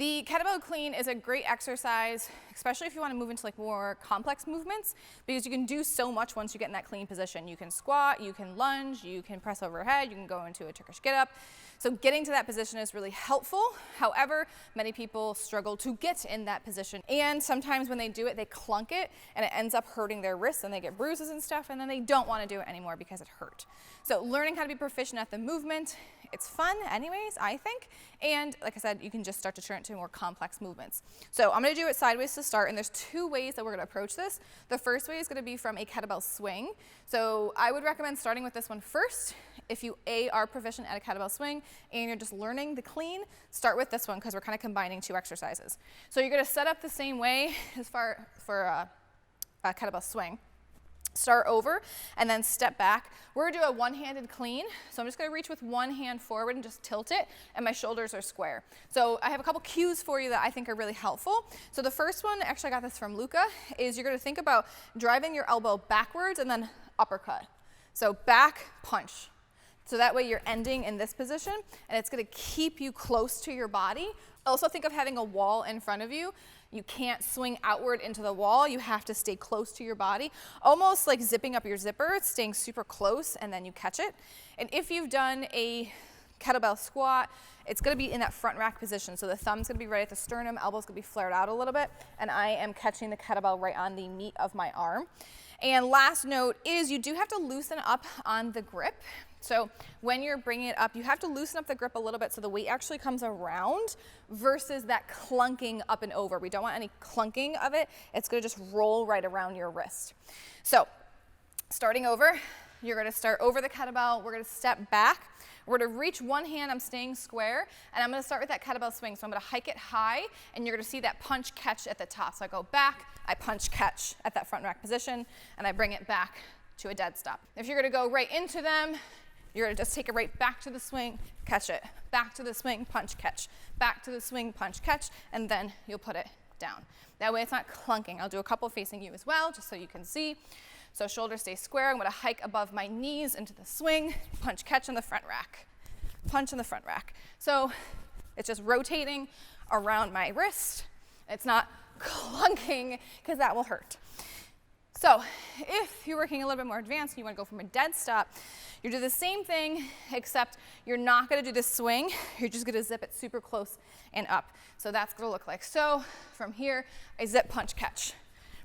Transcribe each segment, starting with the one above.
The kettlebell clean is a great exercise, especially if you want to move into like more complex movements, because you can do so much once you get in that clean position. You can squat, you can lunge, you can press overhead, you can go into a Turkish get up. So getting to that position is really helpful. However, many people struggle to get in that position. And sometimes when they do it, they clunk it and it ends up hurting their wrists and they get bruises and stuff, and then they don't want to do it anymore because it hurt. So learning how to be proficient at the movement, it's fun anyways, I think. And like I said, you can just start to turn it to more complex movements. So I'm going to do it sideways to start, and there's two ways that we're going to approach this. The first way is going to be from a kettlebell swing. So I would recommend starting with this one first. If you are proficient at a kettlebell swing and you're just learning the clean, start with this one because we're kind of combining two exercises. So you're going to set up the same way as for a kettlebell swing. Start over and then step back. We're going to do a one-handed clean. So I'm just going to reach with one hand forward and just tilt it, and my shoulders are square. So I have a couple cues for you that I think are really helpful. So the first one, actually I got this from Luca, is you're going to think about driving your elbow backwards and then uppercut. So back, punch. So that way you're ending in this position, and it's going to keep you close to your body. Also think of having a wall in front of you. You can't swing outward into the wall. You have to stay close to your body, almost like zipping up your zipper, staying super close, and then you catch it. And if you've done a kettlebell squat, it's going to be in that front rack position. So the thumb's going to be right at the sternum, elbow's going to be flared out a little bit, and I am catching the kettlebell right on the meat of my arm. And last note is you do have to loosen up on the grip. So when you're bringing it up, you have to loosen up the grip a little bit so the weight actually comes around versus that clunking up and over. We don't want any clunking of it. It's going to just roll right around your wrist. So starting over, you're going to start over the kettlebell. We're going to step back. We're going to reach one hand. I'm staying square, and I'm going to start with that kettlebell swing. So I'm going to hike it high, and you're going to see that punch catch at the top. So I go back, I punch catch at that front rack position, and I bring it back to a dead stop. If you're going to go right into them, you're going to just take it right back to the swing, catch it, back to the swing, punch, catch, back to the swing, punch, catch, and then you'll put it down. That way it's not clunking. I'll do a couple facing you as well, just so you can see. So shoulders stay square. I'm going to hike above my knees into the swing, punch, catch in the front rack, punch in the front rack. So it's just rotating around my wrist. It's not clunking because that will hurt. So if you're working a little bit more advanced and you want to go from a dead stop, you do the same thing, except you're not going to do the swing. You're just going to zip it super close and up. So that's going to look like so. From here, I zip, punch, catch.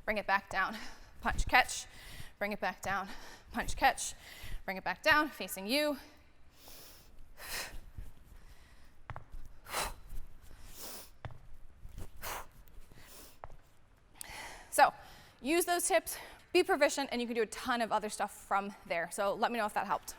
Bring it back down, punch, catch. Bring it back down, punch, catch. Bring it back down, facing you. So use those tips, be proficient, and you can do a ton of other stuff from there. So let me know if that helped.